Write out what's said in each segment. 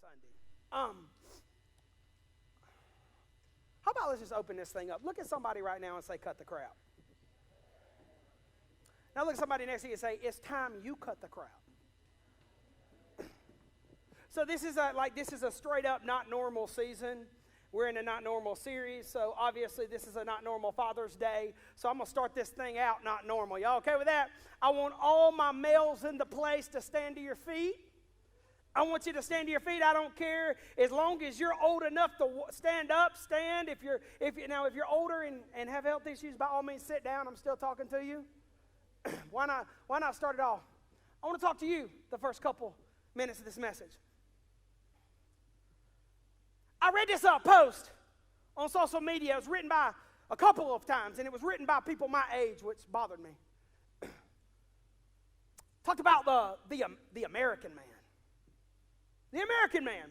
Sunday. How about let's just open this thing up? Look at somebody right now and say, cut the crap. Now look at somebody next to you and say, it's time you cut the crap. So this is a straight up not normal season. We're in a not normal series, so obviously this is a not normal Father's Day. So I'm going to start this thing out not normal. Y'all okay with that? I want all my males in the place to stand to your feet. I want you to stand to your feet. I don't care as long as you're old enough to stand up. Stand. If you're older and have health issues, by all means sit down. I'm still talking to you. Why not start it off? I want to talk to you the first couple minutes of this message. I read this post on social media. It was written by a couple of times, and it was written by people my age, which bothered me. Talked about the American man. The American man.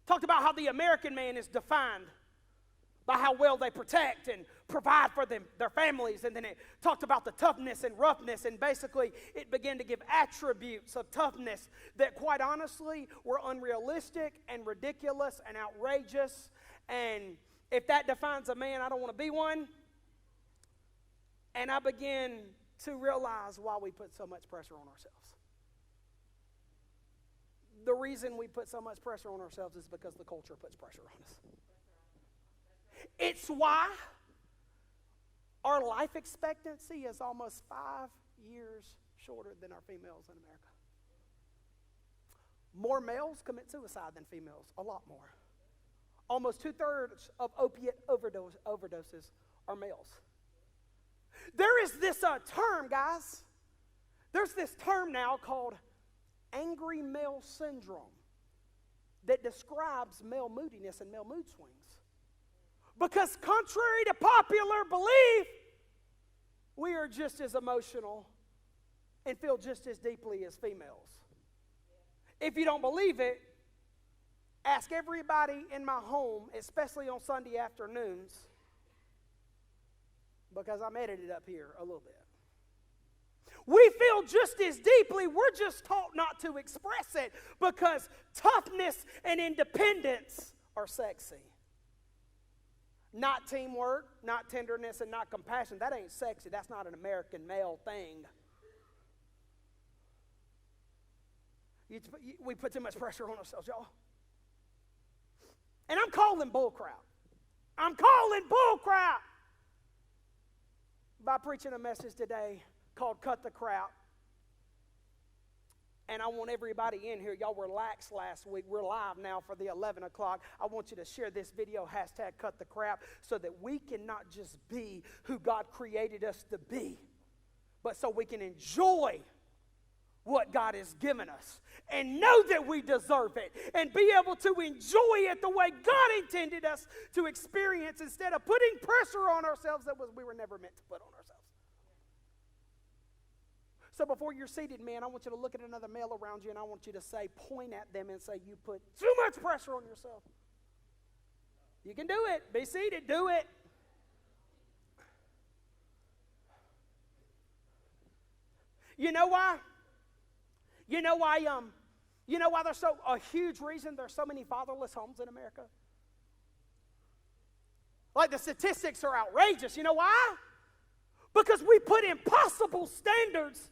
Talked about how the American man is defined by how well they protect and provide for their families. And then it talked about the toughness and roughness, and basically it began to give attributes of toughness that quite honestly were unrealistic and ridiculous and outrageous. And if that defines a man, I don't want to be one. And I began to realize why we put so much pressure on ourselves. The reason we put so much pressure on ourselves is because the culture puts pressure on us. It's why our life expectancy is almost 5 years shorter than our females in America. More males commit suicide than females, a lot more. Almost 2/3 of opiate overdoses are males. There is this term, guys. There's this term now called angry male syndrome that describes male moodiness and male mood swings. Because contrary to popular belief, we are just as emotional and feel just as deeply as females. If you don't believe it, ask everybody in my home, especially on Sunday afternoons, because I'm edited up here a little bit. We feel just as deeply. We're just taught not to express it because toughness and independence are sexy. Not teamwork, not tenderness, and not compassion. That ain't sexy. That's not an American male thing. We put too much pressure on ourselves, y'all. And I'm calling bull crap. I'm calling bull crap by preaching a message today called Cut the Crap. And I want everybody in here, y'all were lax last week. We're live now for the 11 o'clock. I want you to share this video, hashtag Cut the Crap, so that we can not just be who God created us to be, but so we can enjoy what God has given us and know that we deserve it and be able to enjoy it the way God intended us to experience instead of putting pressure on ourselves that we were never meant to put on ourselves. So before you're seated, man, I want you to look at another male around you and I want you to point at them and say, you put too much pressure on yourself. You can do it. Be seated. Do it. You know why? You know why there's a huge reason there's so many fatherless homes in America? Like the statistics are outrageous. You know why? Because we put impossible standards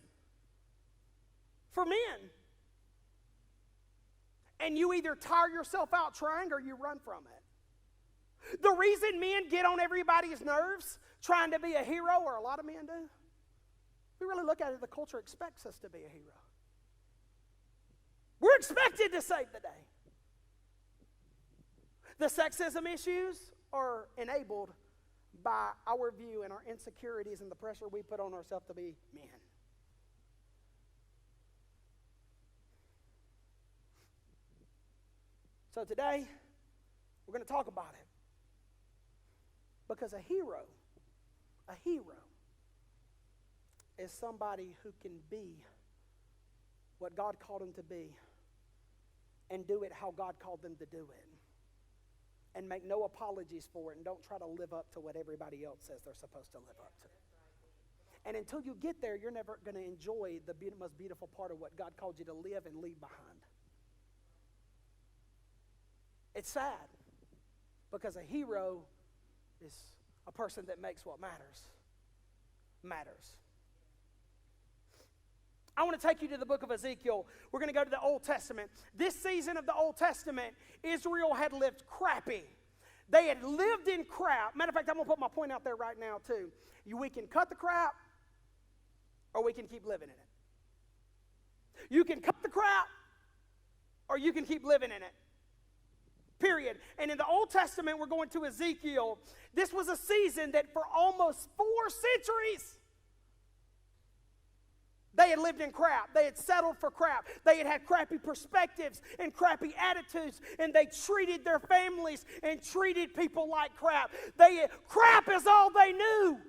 for men. And you either tire yourself out trying or you run from it. The reason men get on everybody's nerves trying to be a hero, or a lot of men do, if we really look at it, the culture expects us to be a hero. We're expected to save the day. The sexism issues are enabled by our view and our insecurities and the pressure we put on ourselves to be men. So today, we're going to talk about it. Because a hero is somebody who can be what God called him to be and do it how God called them to do it. And make no apologies for it, and don't try to live up to what everybody else says they're supposed to live up to. And until you get there, you're never going to enjoy the most beautiful part of what God called you to live and leave behind. It's sad because a hero is a person that makes what matters. I want to take you to the book of Ezekiel. We're going to go to the Old Testament. This season of the Old Testament, Israel had lived crappy. They had lived in crap. Matter of fact, I'm going to put my point out there right now too. We can cut the crap or we can keep living in it. You can cut the crap or you can keep living in it. Period. And in the Old Testament, we're going to Ezekiel. This was a season that for almost 4 centuries, they had lived in crap. They had settled for crap. They had had crappy perspectives and crappy attitudes, and they treated their families and treated people like crap. Crap is all they knew.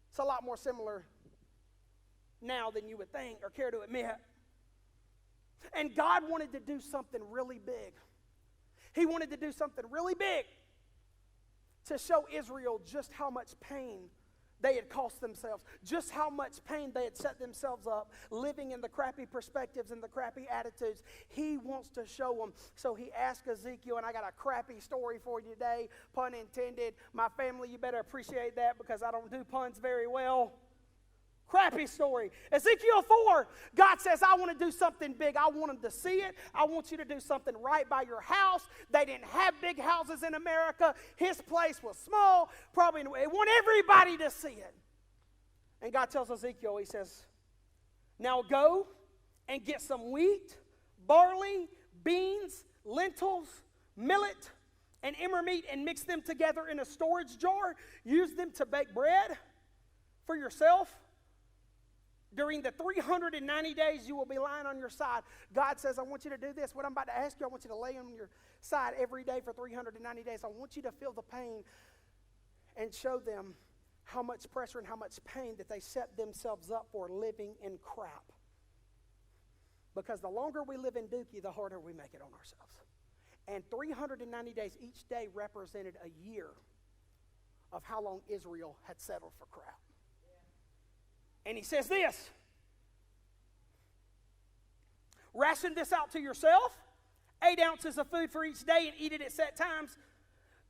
It's a lot more similar now than you would think or care to admit. And God wanted to do something really big. He wanted to do something really big to show Israel just how much pain they had cost themselves, just how much pain they had set themselves up, living in the crappy perspectives and the crappy attitudes. He wants to show them. So he asked Ezekiel, and I got a crappy story for you today, pun intended. My family, you better appreciate that because I don't do puns very well. Crappy story. Ezekiel 4, God says, I want to do something big. I want them to see it. I want you to do something right by your house. They didn't have big houses in America. His place was small. Probably want everybody to see it. And God tells Ezekiel, he says, now go and get some wheat, barley, beans, lentils, millet, and emmer meat and mix them together in a storage jar. Use them to bake bread for yourself. During the 390 days you will be lying on your side. God says, I want you to do this. What I'm about to ask you, I want you to lay on your side every day for 390 days. I want you to feel the pain and show them how much pressure and how much pain that they set themselves up for living in crap. Because the longer we live in dookie, the harder we make it on ourselves. And 390 days, each day represented a year of how long Israel had settled for crap. And he says this, ration this out to yourself, 8 ounces of food for each day and eat it at set times.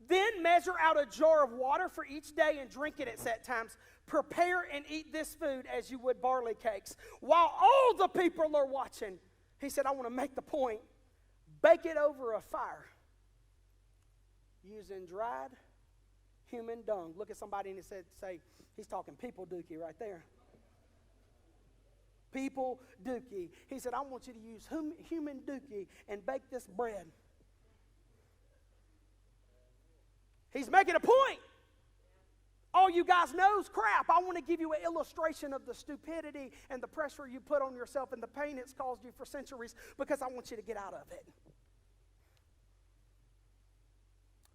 Then measure out a jar of water for each day and drink it at set times. Prepare and eat this food as you would barley cakes. While all the people are watching, he said, I want to make the point, bake it over a fire using dried human dung. Look at somebody and say, he's talking people dookie right there. People dookie. He said, I want you to use human dookie and bake this bread. He's making a point. All you guys knows crap. I want to give you an illustration of the stupidity and the pressure you put on yourself and the pain it's caused you for centuries because I want you to get out of it.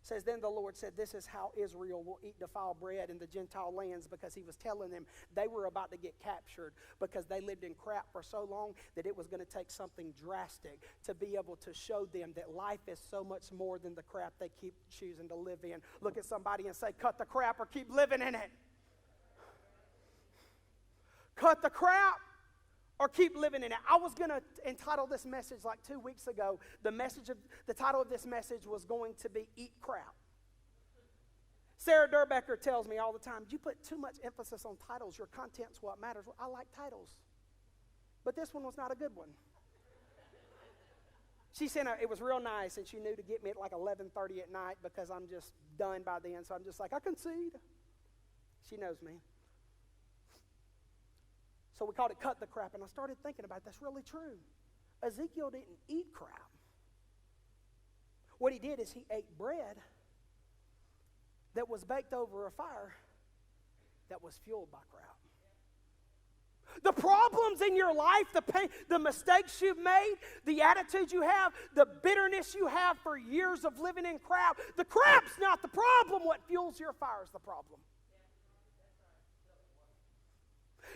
It says, then the Lord said, this is how Israel will eat defiled bread in the Gentile lands, because he was telling them they were about to get captured because they lived in crap for so long that it was going to take something drastic to be able to show them that life is so much more than the crap they keep choosing to live in. Look at somebody and say, cut the crap or keep living in it. Cut the crap or keep living in it. I was going to entitle this message like 2 weeks ago. The title of this message was going to be Eat Crap. Sarah Durbecker tells me all the time, you put too much emphasis on titles. Your content's what matters. Well, I like titles. But this one was not a good one. She said it was real nice, and she knew to get me at like 11:30 at night because I'm just done by then. So I'm just like, I concede. She knows me. So we called it Cut the Crap, and I started thinking about it. That's really true. Ezekiel didn't eat crap. What he did is he ate bread that was baked over a fire that was fueled by crap. The problems in your life, the pain, the mistakes you've made, the attitude you have, the bitterness you have for years of living in crap, the crap's not the problem. What fuels your fire is the problem.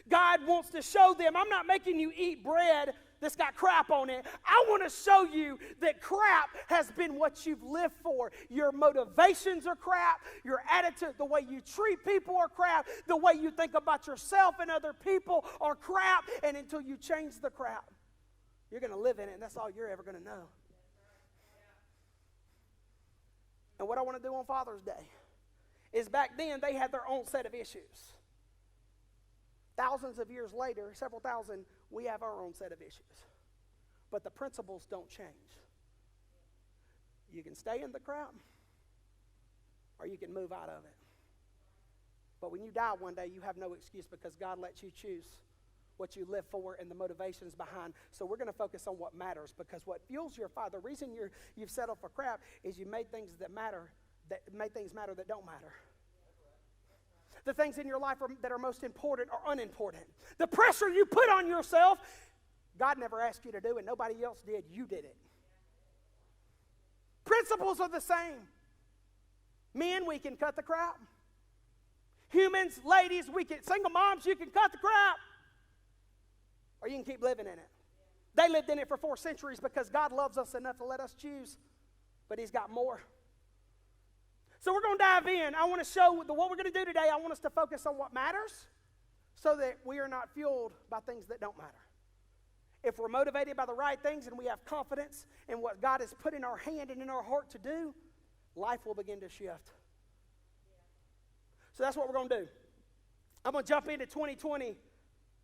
God wants to show them, I'm not making you eat bread that's got crap on it. I want to show you that crap has been what you've lived for. Your motivations are crap. Your attitude, the way you treat people are crap. The way you think about yourself and other people are crap. And until you change the crap, you're going to live in it, and that's all you're ever going to know. And what I want to do on Father's Day is back then they had their own set of issues. Thousands of years later, several thousand, we have our own set of issues. But the principles don't change. You can stay in the crowd, or you can move out of it. But when you die one day, you have no excuse because God lets you choose what you live for and the motivations behind. So we're going to focus on what matters, because what fuels your fire, the reason you've settled for crap is you made things that matter, that made things matter that don't matter. The things in your life that are most important are unimportant. The pressure you put on yourself, God never asked you to do it. Nobody else did. You did it. Principles are the same. Men, we can cut the crap. Humans, ladies, single moms, you can cut the crap. Or you can keep living in it. They lived in it for 4 centuries because God loves us enough to let us choose. But He's got more. So we're going to dive in. I want to show what we're going to do today. I want us to focus on what matters so that we are not fueled by things that don't matter. If we're motivated by the right things and we have confidence in what God has put in our hand and in our heart to do, life will begin to shift. So that's what we're going to do. I'm going to jump into 2020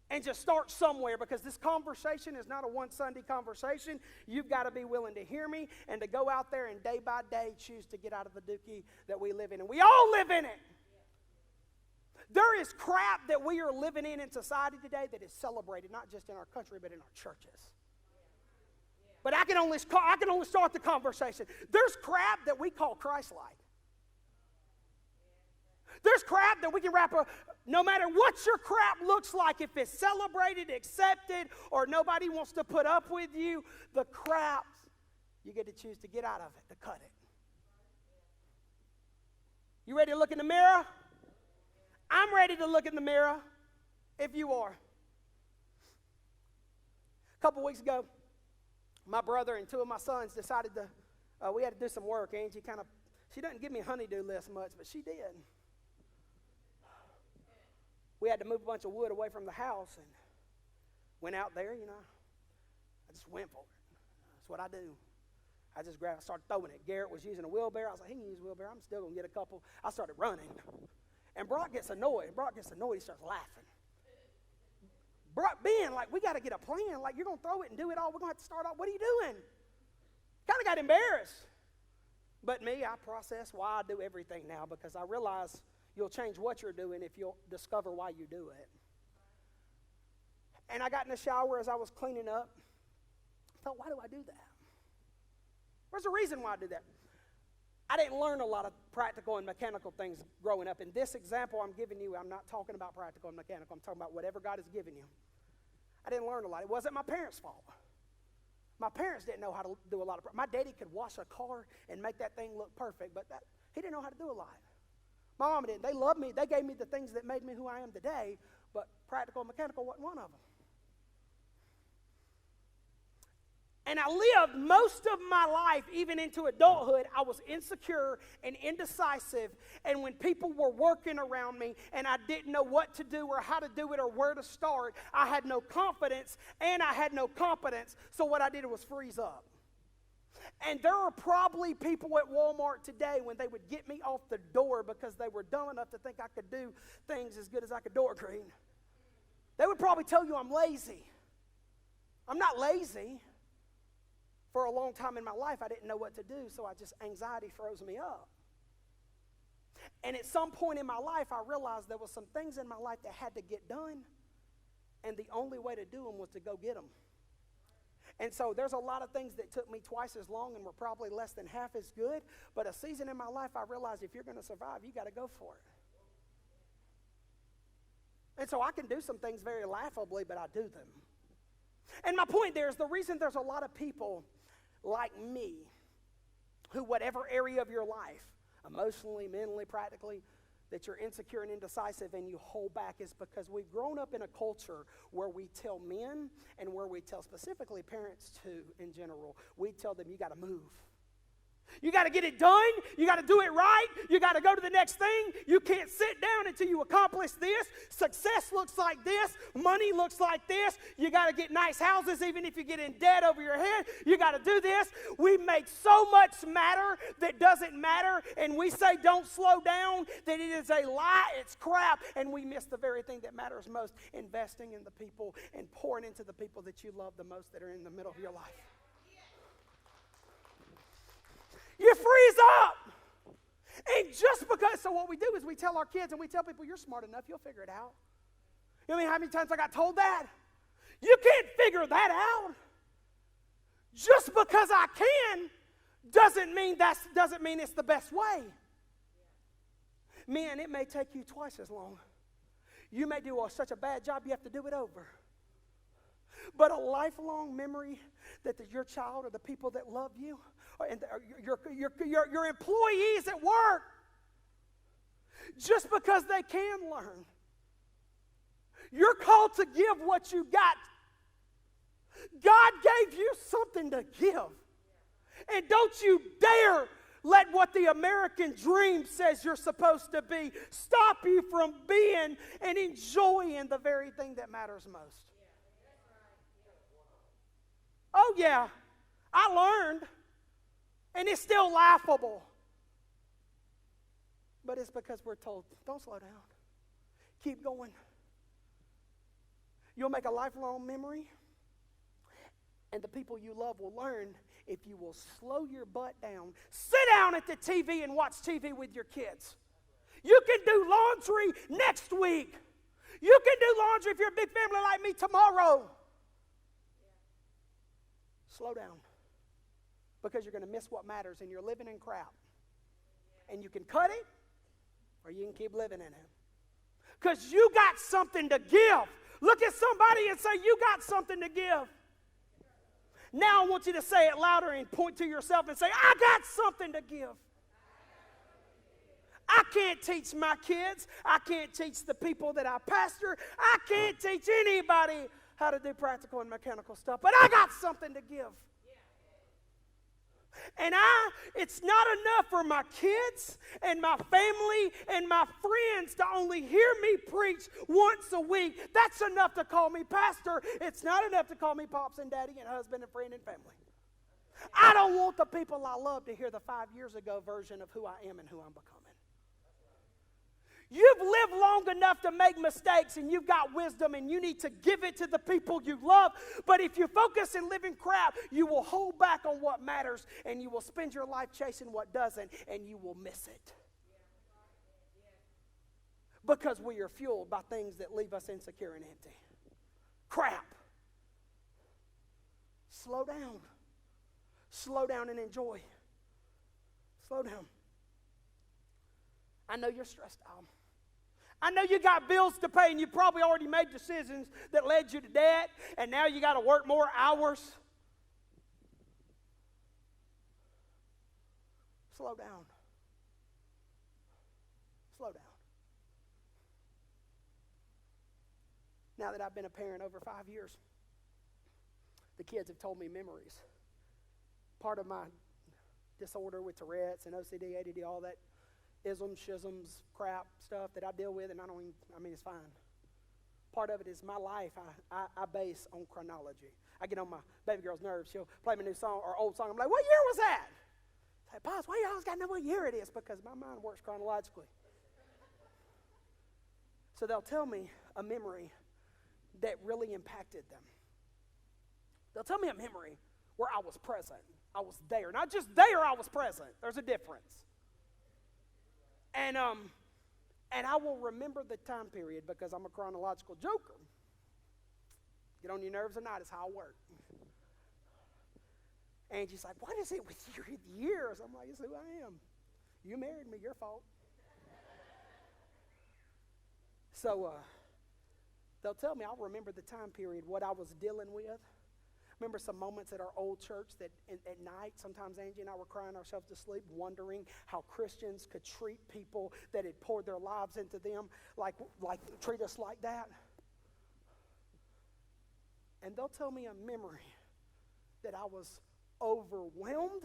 and just start somewhere, because this conversation is not a one Sunday conversation. You've got to be willing to hear me and to go out there and day by day choose to get out of the dookie that we live in. And we all live in it. There is crap that we are living in society today that is celebrated, not just in our country, but in our churches. But I can only start the conversation. There's crap that we call Christ-like. There's crap that we can no matter what your crap looks like, if it's celebrated, accepted, or nobody wants to put up with you, the crap, you get to choose to get out of it, to cut it. You ready to look in the mirror? I'm ready to look in the mirror, if you are. A couple weeks ago, my brother and 2 of my sons decided we had to do some work. Angie she doesn't give me a honey-do list much, but she did. We had to move a bunch of wood away from the house and went out there, I just went for it. That's what I do. I just started throwing it. Garrett was using a wheelbarrow. I was like, he can use a wheelbarrow. I'm still going to get a couple. I started running. And Brock gets annoyed. He starts laughing. Ben, we got to get a plan. You're going to throw it and do it all. We're going to have to start off. What are you doing? Kind of got embarrassed. But me, I process why I do everything now, because I realize you'll change what you're doing if you'll discover why you do it. And I got in the shower as I was cleaning up. I thought, why do I do that? There's a reason why I do that. I didn't learn a lot of practical and mechanical things growing up. In this example I'm giving you, I'm not talking about practical and mechanical. I'm talking about whatever God has given you. I didn't learn a lot. It wasn't my parents' fault. My parents didn't know how to do a lot of. My daddy could wash a car and make that thing look perfect, but he didn't know how to do a lot. My mama didn't. They loved me. They gave me the things that made me who I am today, but practical and mechanical wasn't one of them. And I lived most of my life, even into adulthood, I was insecure and indecisive. And when people were working around me and I didn't know what to do or how to do it or where to start, I had no confidence and I had no competence. So what I did was freeze up. And there are probably people at Walmart today when they would get me off the door because they were dumb enough to think I could do things as good as I could door clean. They would probably tell you I'm lazy. I'm not lazy. For a long time in my life, I didn't know what to do, so anxiety froze me up. And at some point in my life, I realized there was some things in my life that had to get done, and the only way to do them was to go get them. And so there's a lot of things that took me twice as long and were probably less than half as good, but a season in my life, I realized if you're going to survive, you got to go for it. And so I can do some things very laughably, but I do them. And my point there is the reason there's a lot of people like me who, whatever area of your life, emotionally, mentally, practically, that you're insecure and indecisive and you hold back, is because we've grown up in a culture where we tell men, and where we tell specifically parents too in general, we tell them you got to move. You got to get it done. You got to do it right. You got to go to the next thing. You can't sit down until you accomplish this. Success looks like this. Money looks like this. You got to get nice houses even if you get in debt over your head. You got to do this. We make so much matter that doesn't matter, and we say don't slow down, that it is a lie. It's crap, and we miss the very thing that matters most, investing in the people and pouring into the people that you love the most that are in the middle of your life. You freeze up. And just because, so what we do is we tell our kids and we tell people, you're smart enough, you'll figure it out. You know how many times I got told that? You can't figure that out. Just because I can doesn't mean it's the best way. Man, it may take you twice as long. You may do such a bad job you have to do it over. But a lifelong memory that your child or the people that love you and your employees at work, just because they can learn, you're called to give what you got. God gave you something to give. And don't you dare let what the American dream says you're supposed to be stop you from being and enjoying the very thing that matters most. Oh yeah, I learned, and it's still laughable. But it's because we're told, don't slow down. Keep going. You'll make a lifelong memory, and the people you love will learn if you will slow your butt down. Sit down at the TV and watch TV with your kids. You can do laundry next week. You can do laundry if you're a big family like me tomorrow. Slow down, because you're going to miss what matters, and you're living in crap. And you can cut it, or you can keep living in it. Because you got something to give. Look at somebody and say, you got something to give. Now I want you to say it louder and point to yourself and say, I got something to give. I can't teach my kids. I can't teach the people that I pastor. I can't teach anybody how to do practical and mechanical stuff, but I got something to give. And it's not enough for my kids and my family and my friends to only hear me preach once a week. That's enough to call me pastor. It's not enough to call me pops and daddy and husband and friend and family. I don't want the people I love to hear the 5 years ago version of who I am and who I'm becoming. You've lived long enough to make mistakes, and you've got wisdom, and you need to give it to the people you love. But if you focus and live in crap, you will hold back on what matters, and you will spend your life chasing what doesn't, and you will miss it. Because we are fueled by things that leave us insecure and empty. Crap. Slow down. Slow down and enjoy. Slow down. I know you're stressed out. I know you got bills to pay, and you probably already made decisions that led you to debt, and now you got to work more hours. Slow down. Slow down. Now that I've been a parent over 5 years, the kids have told me memories. Part of my disorder with Tourette's and OCD, ADD, all that isms, schisms, crap stuff that I deal with, and it's fine. Part of it is my life I base on chronology. I get on my baby girl's nerves. She'll play me a new song or old song. I'm like, what year was that? I say, Pops, why you always got to know what year it is? Because my mind works chronologically. So they'll tell me a memory that really impacted them. They'll tell me a memory where I was present. I was there. Not just there, I was present. There's a difference. And I will remember the time period because I'm a chronological joker. Get on your nerves or not is how I work. Angie's like, what is it with your years? I'm like, it's who I am. You married me, your fault. So they'll tell me, I'll remember the time period, what I was dealing with. Remember some moments at our old church that at night, sometimes Angie and I were crying ourselves to sleep, wondering how Christians could treat people that had poured their lives into them, like treat us like that. And they'll tell me a memory that I was overwhelmed,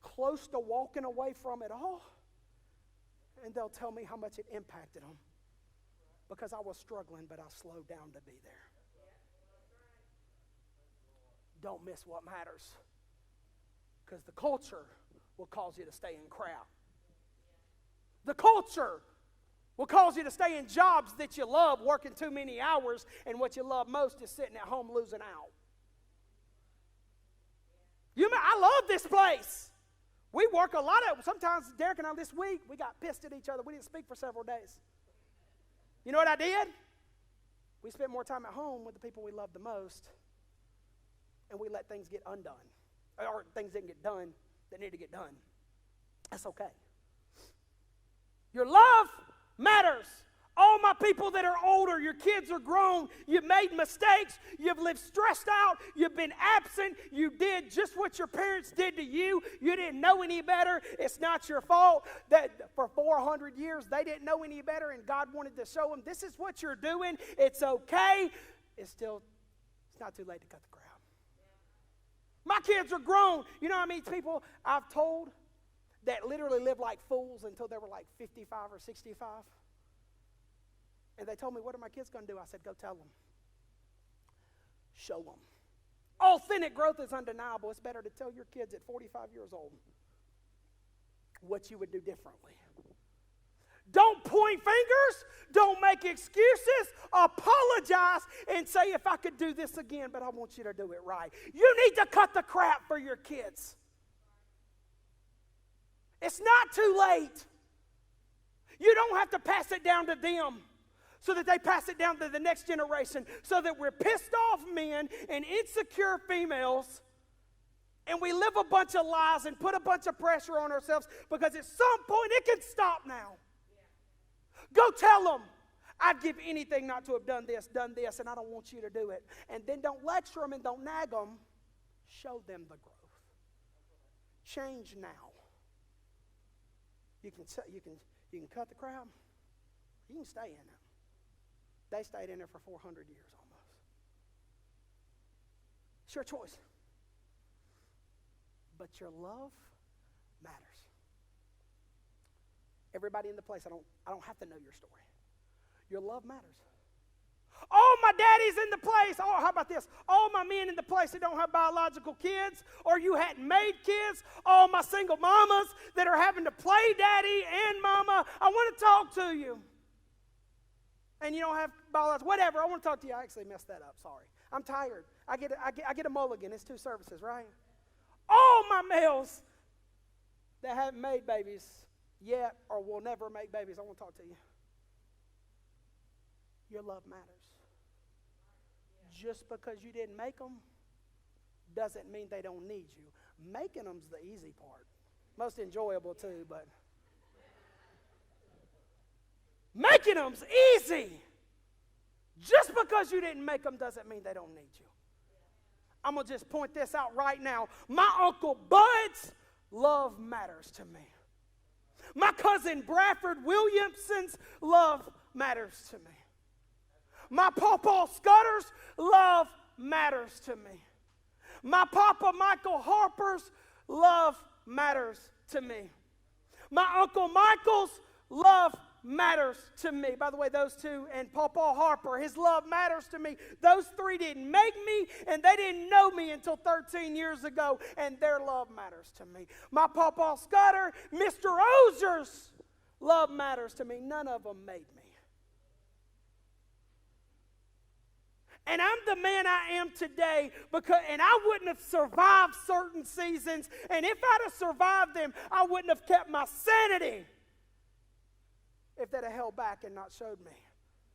close to walking away from it all, and they'll tell me how much it impacted them because I was struggling, but I slowed down to be there. Don't miss what matters, because the culture will cause you to stay in crap. The culture will cause you to stay in jobs that you love, working too many hours, and what you love most is sitting at home losing out. I love this place. We work a lot of, sometimes Derek and I this week, we got pissed at each other. We didn't speak for several days. You know what I did? We spent more time at home with the people we love the most, and we let things get undone. Or things didn't get done that need to get done. That's okay. Your love matters. All my people that are older, your kids are grown, you've made mistakes, you've lived stressed out, you've been absent, you did just what your parents did to you, you didn't know any better, it's not your fault that for 400 years they didn't know any better and God wanted to show them this is what you're doing, it's okay, it's not too late to cut the crap. My kids are grown. You know how many people I've told that literally lived like fools until they were like 55 or 65? And they told me, what are my kids going to do? I said, go tell them. Show them. Authentic growth is undeniable. It's better to tell your kids at 45 years old what you would do differently. Don't point fingers. Don't make excuses. Apologize and say, if I could do this again, but I want you to do it right. You need to cut the crap for your kids. It's not too late. You don't have to pass it down to them so that they pass it down to the next generation, so that we're pissed off men and insecure females, and we live a bunch of lies and put a bunch of pressure on ourselves, because at some point it can stop now. Go tell them, I'd give anything not to have done this, and I don't want you to do it. And then don't lecture them and don't nag them. Show them the growth. Change now. You can cut the crowd. You can stay in it. They stayed in there for 400 years almost. It's your choice. But your love matters. Everybody in the place, I don't have to know your story. Your love matters. All my daddies in the place. Oh, how about this? All my men in the place that don't have biological kids, or you hadn't made kids. All my single mamas that are having to play daddy and mama. I want to talk to you. And you don't have biological, whatever. I want to talk to you. I actually messed that up. Sorry. I'm tired. I get a mulligan. It's 2 services, right? All my males that haven't made babies yet or will never make babies, I want to talk to you. Your love matters. Just because you didn't make them doesn't mean they don't need you. Making them's the easy part. Most enjoyable too, but making them's easy. Just because you didn't make them doesn't mean they don't need you. I'm going to just point this out right now. My Uncle Bud's love matters to me. My cousin Bradford Williamson's love matters to me. My Pawpaw Scudder's love matters to me. My Papa Michael Harper's love matters to me. My Uncle Michael's love matters to me. By the way, those two and Pawpaw Harper, his love matters to me. Those 3 didn't make me, and they didn't know me until 13 years ago, and their love matters to me. My Pawpaw Scudder, Mr. Ozer's love matters to me. None of them made me. And I'm the man I am today and I wouldn't have survived certain seasons. And if I'd have survived them, I wouldn't have kept my sanity if they'd have held back and not showed me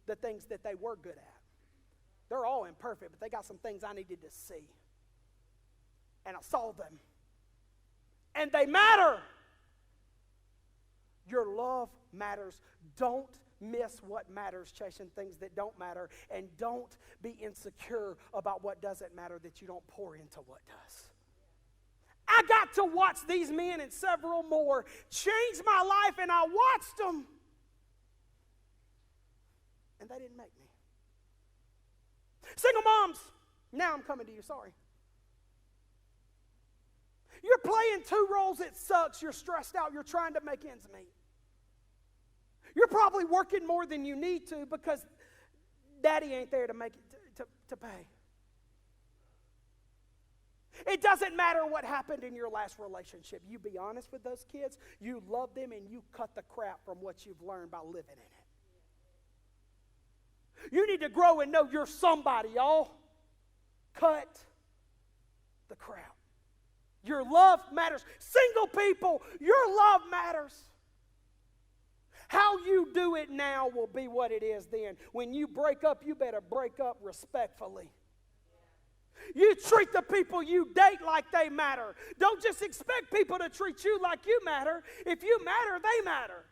the things that they were good at. They're all imperfect, but they got some things I needed to see. And I saw them. And they matter. Your love matters. Don't miss what matters, chasing things that don't matter, and don't be insecure about what doesn't matter, that you don't pour into what does. I got to watch these men and several more change my life, and I watched them, and they didn't make me. Single moms, now I'm coming to you, sorry. You're playing two roles. It sucks. You're stressed out. You're trying to make ends meet. You're probably working more than you need to because daddy ain't there to make it to pay. It doesn't matter what happened in your last relationship. You be honest with those kids. You love them and you cut the crap from what you've learned by living in it. You need to grow and know you're somebody, y'all. Cut the crap. Your love matters. Single people, your love matters. How you do it now will be what it is then. When you break up, you better break up respectfully. You treat the people you date like they matter. Don't just expect people to treat you like you matter. If you matter, they matter.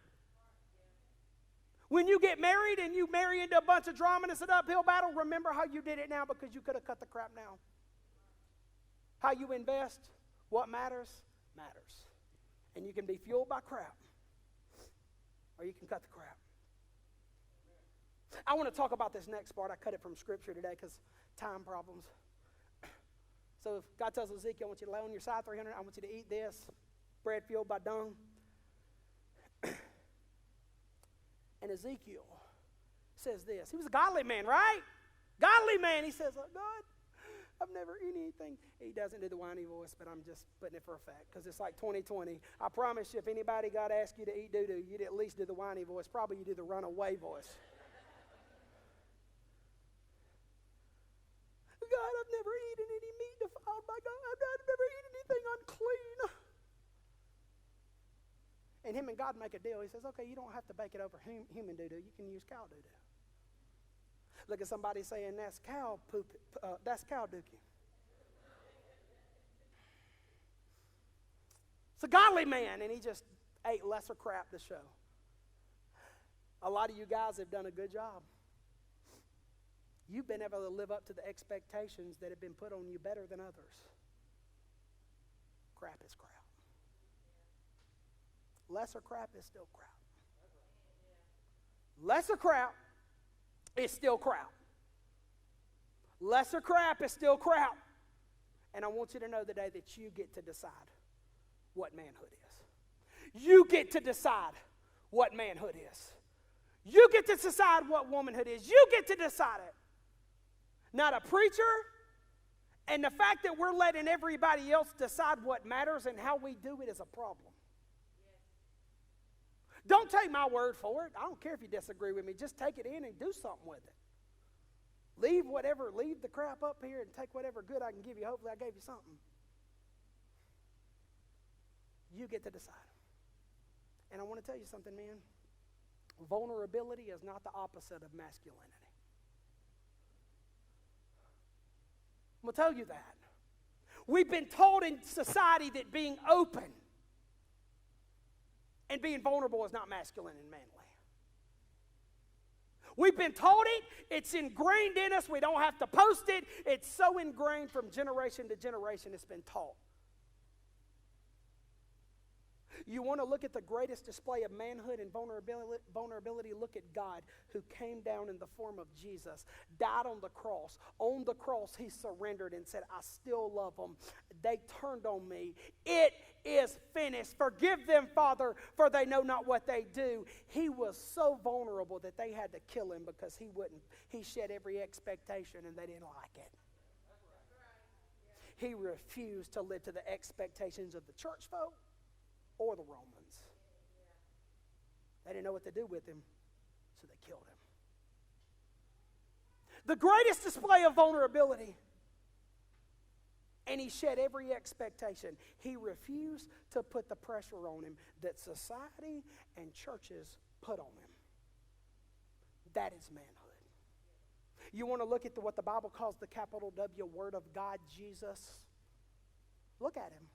When you get married and you marry into a bunch of drama and it's an uphill battle, remember how you did it now because you could have cut the crap now. How you invest, what matters, matters. And you can be fueled by crap, or you can cut the crap. I want to talk about this next part. I cut it from Scripture today because time problems. So if God tells Ezekiel, I want you to lay on your side 300, I want you to eat this, bread fueled by dung. And Ezekiel says this. He was a godly man, right? Godly man. He says, oh, God, I've never eaten anything. He doesn't do the whiny voice, but I'm just putting it for a fact because it's like 2020. I promise you, if anybody God asked you to eat doo-doo, you'd at least do the whiny voice. Probably you do the runaway voice. God, I've never eaten any meat defiled by God. I've never eaten anything unclean. And him and God make a deal. He says, okay, you don't have to bake it over human doo-doo. You can use cow doo-doo. Look at somebody saying, that's cow poop. That's cow dookie. It's a godly man, and he just ate lesser crap to show. A lot of you guys have done a good job. You've been able to live up to the expectations that have been put on you better than others. Crap is crap. Lesser crap is still crap. Lesser crap is still crap. Lesser crap is still crap. And I want you to know today that you get to decide what manhood is. You get to decide what manhood is. You get to decide what womanhood is. You get to decide it. Not a preacher. And the fact that we're letting everybody else decide what matters and how we do it is a problem. Don't take my word for it. I don't care if you disagree with me. Just take it in and do something with it. Leave the crap up here and take whatever good I can give you. Hopefully I gave you something. You get to decide. And I want to tell you something, man. Vulnerability is not the opposite of masculinity. I'm going to tell you that. We've been told in society that being open and being vulnerable is not masculine and manly. We've been told it. It's ingrained in us. We don't have to post it. It's so ingrained from generation to generation. It's been taught. You want to look at the greatest display of manhood and vulnerability? Look at God, who came down in the form of Jesus, died on the cross. On the cross, he surrendered and said, I still love them. They turned on me. It is finished. Forgive them, Father, for they know not what they do. He was so vulnerable that they had to kill him because he shed every expectation and they didn't like it. He refused to live to the expectations of the church folk or the Romans. They didn't know what to do with him, so they killed him. The greatest display of vulnerability, and he shed every expectation. He refused to put the pressure on him that society and churches put on him. That is manhood. You want to look at what the Bible calls the capital W Word of God, Jesus? Look at him.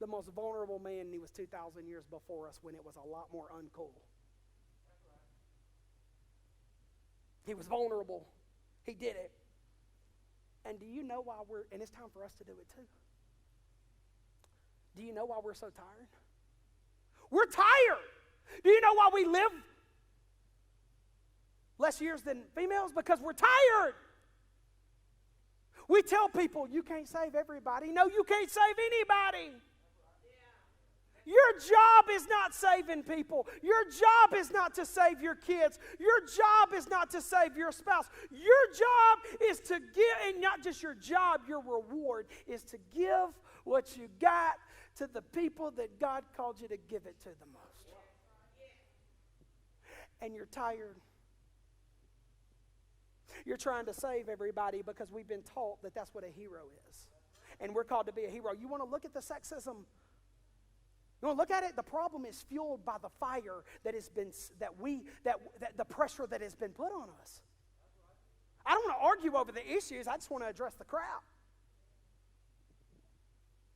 The most vulnerable man, and he was 2,000 years before us when it was a lot more uncool. He was vulnerable. He did it. And do you know why and it's time for us to do it too. Do you know why we're so tired? We're tired. Do you know why we live less years than females? Because we're tired. We tell people, you can't save everybody. No, you can't save anybody. Your job is not saving people. Your job is not to save your kids. Your job is not to save your spouse. Your job is to give, and not just your job, your reward is to give what you got to the people that God called you to give it to the most. And you're tired. You're trying to save everybody because we've been taught that that's what a hero is. And we're called to be a hero. You want to look at the sexism? You want to look at it? The problem is fueled by the fire that has been, the pressure that has been put on us. I don't want to argue over the issues. I just want to address the crowd.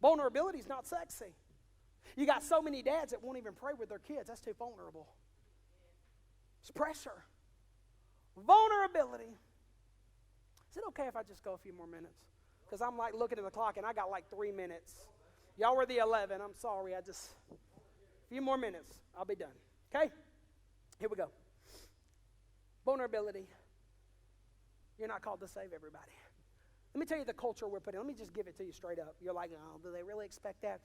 Vulnerability is not sexy. You got so many dads that won't even pray with their kids. That's too vulnerable. It's pressure. Vulnerability. Is it okay if I just go a few more minutes? Because I'm like looking at the clock and I got like 3 minutes. Y'all were the 11. I'm sorry. A few more minutes. I'll be done. Okay? Here we go. Vulnerability. You're not called to save everybody. Let me tell you the culture we're putting. Let me just give it to you straight up. You're like, oh, do they really expect that?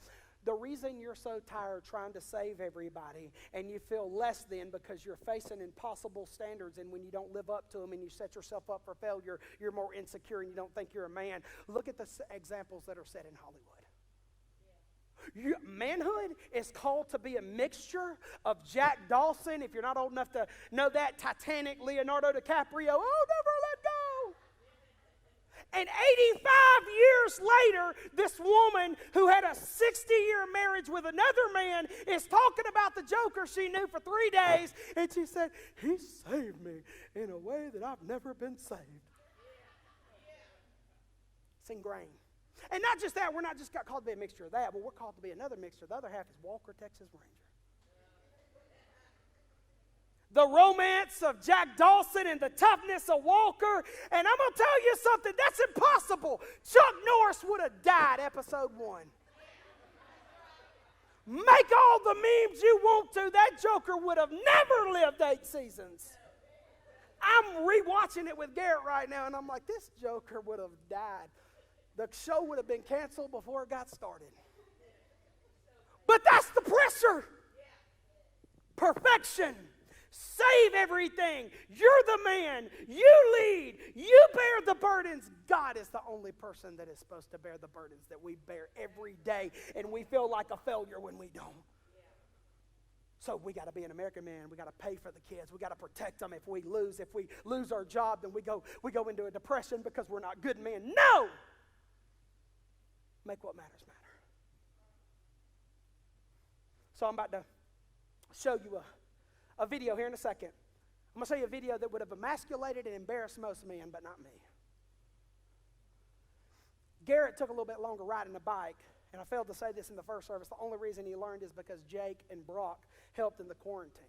The reason you're so tired trying to save everybody and you feel less than because you're facing impossible standards, and when you don't live up to them and you set yourself up for failure, you're more insecure and you don't think you're a man. Look at the examples that are set in Hollywood. Manhood is called to be a mixture of Jack Dawson, if you're not old enough to know that, Titanic, Leonardo DiCaprio, oh, never let go. And 85 years later, this woman who had a 60-year marriage with another man is talking about the Joker she knew for 3 days, and she said, he saved me in a way that I've never been saved. It's ingrained. And not just that, we're not just called to be a mixture of that, but we're called to be another mixture. The other half is Walker, Texas Ranger. The romance of Jack Dawson and the toughness of Walker. And I'm going to tell you something, that's impossible. Chuck Norris would have died episode 1. Make all the memes you want to, that Joker would have never lived 8 seasons. I'm rewatching it with Garrett right now, and I'm like, this Joker would have died. The show would have been canceled before it got started. But that's the pressure. Perfection. Save everything. You're the man. You lead. You bear the burdens. God is the only person that is supposed to bear the burdens that we bear every day, and we feel like a failure when we don't. So we got to be an American man. We got to pay for the kids. We got to protect them. If we lose our job, then we go into a depression because we're not good men. No! Make what matters matter. So I'm about to show you a video here in a second. I'm going to show you a video that would have emasculated and embarrassed most men, but not me. Garrett took a little bit longer riding the bike, and I failed to say this in the first service. The only reason he learned is because Jake and Brock helped in the quarantine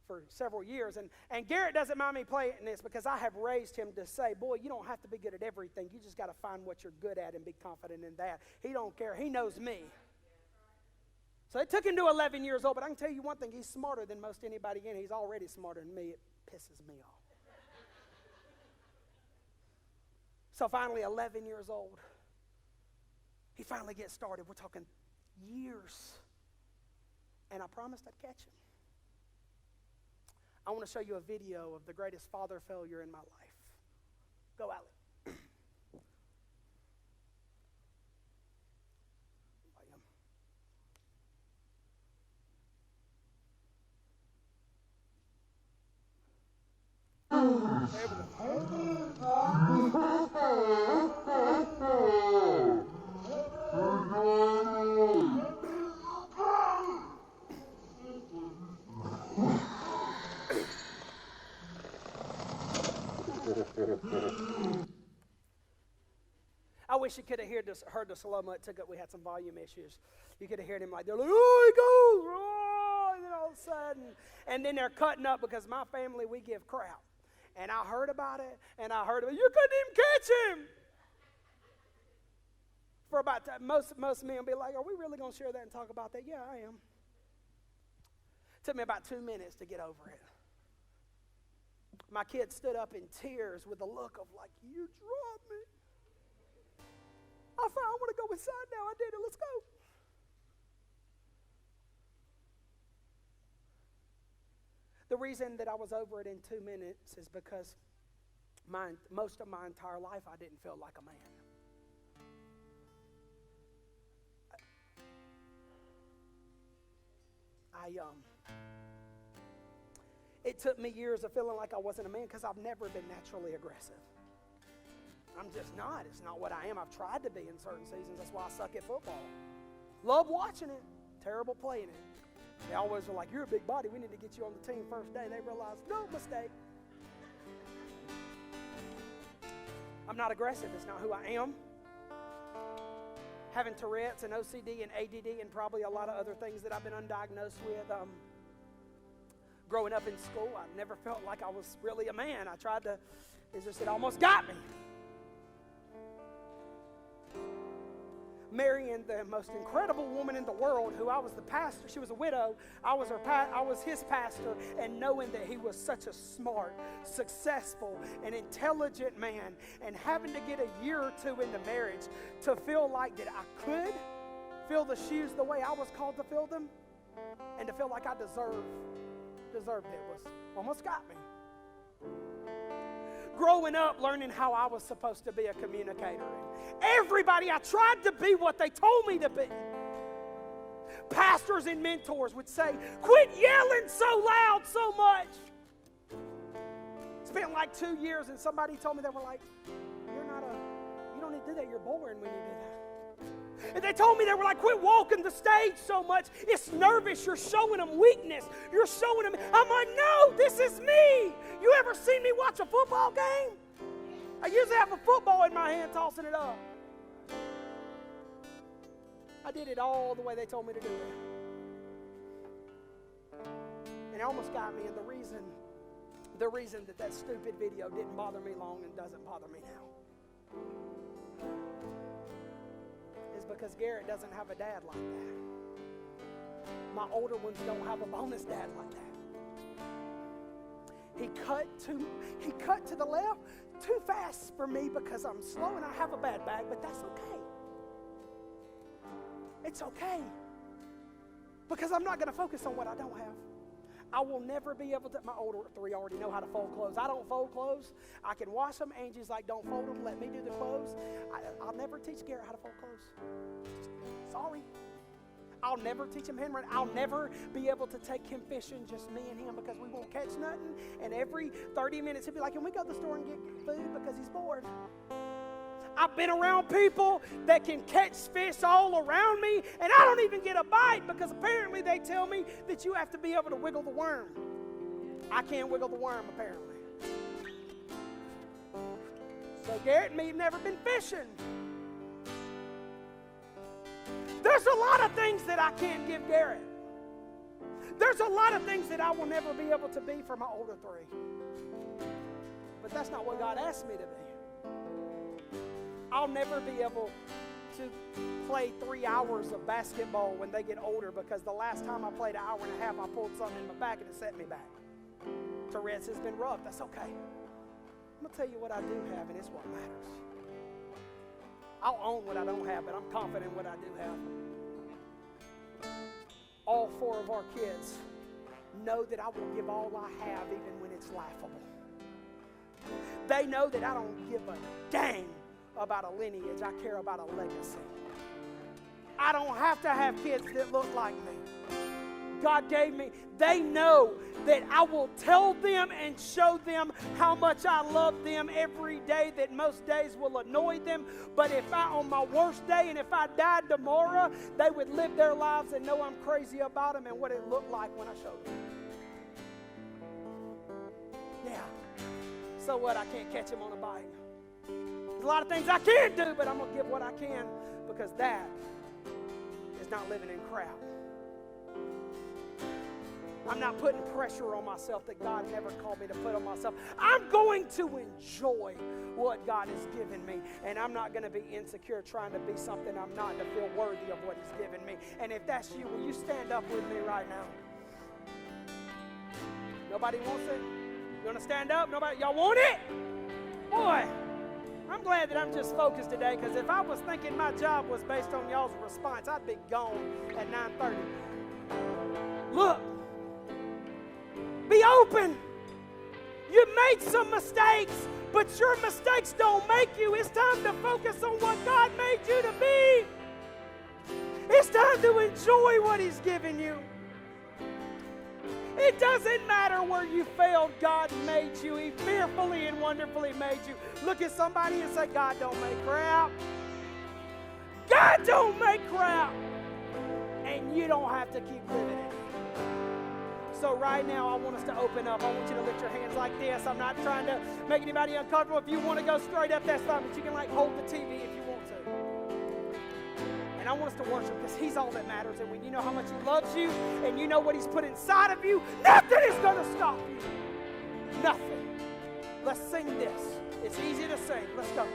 for several years. And Garrett doesn't mind me playing this because I have raised him to say, boy, you don't have to be good at everything. You just got to find what you're good at and be confident in that. He don't care. He knows me. So it took him to 11 years old, but I can tell you one thing. He's smarter than most anybody in. He's already smarter than me. It pisses me off. So finally, 11 years old, he finally gets started. We're talking years. And I promised I'd catch him. I want to show you a video of the greatest father failure in my life. Go, Alec. I wish you could have heard the slow-mo. It took up. We had some volume issues. You could have heard him like, they're like, oh, he goes, oh, and then all of a sudden. And then they're cutting up because my family, we give crap. And I heard about it, and I heard about it. You couldn't even catch him. For about most men will be like, are we really going to share that and talk about that? Yeah, I am. It took me about 2 minutes to get over it. My kid stood up in tears with a look of like, you dropped me. I want to go inside now. I did it. Let's go. The reason that I was over it in 2 minutes is because most of my entire life I didn't feel like a man. It took me years of feeling like I wasn't a man because I've never been naturally aggressive. I'm just not. It's not what I am. I've tried to be in certain seasons. That's why I suck at football. Love watching it. Terrible playing it. They always are like, you're a big body. We need to get you on the team first day. They realize, no mistake. I'm not aggressive. It's not who I am. Having Tourette's and OCD and ADD and probably a lot of other things that I've been undiagnosed with. Growing up in school, I never felt like I was really a man. I tried to, it almost got me. Marrying the most incredible woman in the world, who I was the pastor. She was a widow. I was his pastor, and knowing that he was such a smart, successful, and intelligent man, and having to get a year or two into marriage to feel like that I could fill the shoes the way I was called to fill them, and to feel like I deserved it was almost got me. Growing up, learning how I was supposed to be a communicator. Everybody, I tried to be what they told me to be. Pastors and mentors would say, quit yelling so loud so much. Spent like 2 years and somebody told me, they were like, you don't need to do that, you're boring when you do that. And they told me, they were like, quit walking the stage so much. It's nervous. You're showing them weakness. You're showing them. I'm like, no, this is me. You ever seen me watch a football game? I usually have a football in my hand tossing it up. I did it all the way they told me to do it. And it almost got me. And the reason that stupid video didn't bother me long and doesn't bother me now is because Garrett doesn't have a dad like that. My older ones don't have a bonus dad like that. He cut to the left too fast for me because I'm slow and I have a bad bag, but that's okay. It's okay. Because I'm not going to focus on what I don't have. I will never be able to. My older three already know how to fold clothes. I don't fold clothes. I can wash them. Angie's like, don't fold them. Let me do the clothes. I'll never teach Garrett how to fold clothes. Sorry. I'll never teach him handwriting. I'll never be able to take him fishing, just me and him, because we won't catch nothing. And every 30 minutes he'll be like, can we go to the store and get food, because he's bored. I've been around people that can catch fish all around me, and I don't even get a bite because apparently they tell me that you have to be able to wiggle the worm. I can't wiggle the worm, apparently. So Garrett and me have never been fishing. There's a lot of things that I can't give Garrett. There's a lot of things that I will never be able to be for my older three. But that's not what God asked me to be. I'll never be able to play 3 hours of basketball when they get older, because the last time I played an hour and a half, I pulled something in my back and it set me back. Tourette's has been rough. That's okay. I'm going to tell you what I do have, and it's what matters. I'll own what I don't have, but I'm confident in what I do have. All 4 of our kids know that I will give all I have even when it's laughable. They know that I don't give a dang about a lineage. I care about a legacy. I don't have to have kids that look like me. God gave me. They know that I will tell them and show them how much I love them every day, that most days will annoy them. But if on my worst day, and if I died tomorrow, they would live their lives and know I'm crazy about them and what it looked like when I showed them. Yeah. So what? I can't catch them on a bike. There's a lot of things I can't do, but I'm going to give what I can, because that is not living in crap. I'm not putting pressure on myself that God never called me to put on myself. I'm going to enjoy what God has given me, and I'm not going to be insecure trying to be something I'm not, to feel worthy of what He's given me. And if that's you, will you stand up with me right now? Nobody wants it? You want to stand up? Nobody? Y'all want it? Boy, I'm glad that I'm just focused today, because if I was thinking my job was based on y'all's response, I'd be gone at 9:30. Look, be open. You made some mistakes, but your mistakes don't make you. It's time to focus on what God made you to be. It's time to enjoy what He's given you. It doesn't matter where you failed. God made you. He fearfully and wonderfully made you. Look at somebody and say, God don't make crap. God don't make crap. And you don't have to keep living it. So right now, I want us to open up. I want you to lift your hands like this. I'm not trying to make anybody uncomfortable. If you want to go straight up, that's fine. But you can hold the TV if you want to. And I want us to worship, because He's all that matters. And when you know how much He loves you and you know what He's put inside of you, nothing is going to stop you. Nothing. Let's sing this. It's easy to sing. Let's go.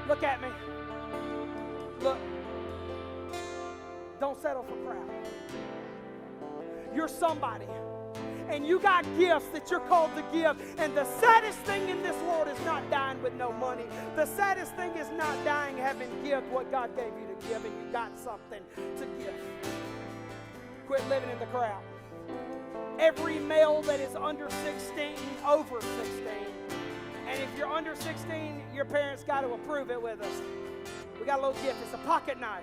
Look at me. Look. Don't settle for crap. You're somebody. And you got gifts that you're called to give. And the saddest thing in this world is not dying with no money. The saddest thing is not dying having give what God gave you to give, and you got something to give. Quit living in the crowd. Every male that is under 16, over 16, and if you're under 16, your parents got to approve it with us. We got a little gift. It's a pocket knife.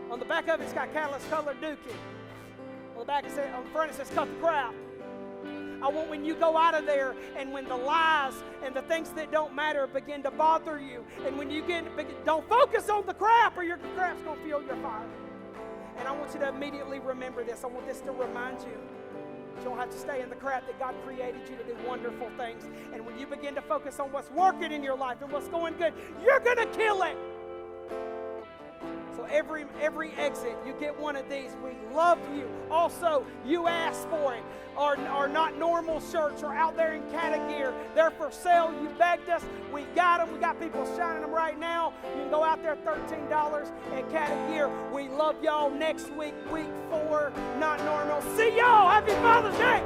On the back of it, it's got catalyst colored dookie. On the back, on the front, it says cut the crap. I want when you go out of there, and when the lies and the things that don't matter begin to bother you, and when you don't focus on the crap, or your crap's going to fuel your fire. And I want you to immediately remember this. I want this to remind you. You don't have to stay in the crap, that God created you to do wonderful things. And when you begin to focus on what's working in your life and what's going good, you're going to kill it. So every exit, you get one of these. We love you. Also, you asked for it. Our Not Normal shirts are out there in Categear. They're for sale. You begged us. We got them. We got people shining them right now. You can go out there, $13 at Categear. We love y'all. Next week, week 4, Not Normal. See y'all. Happy Father's Day.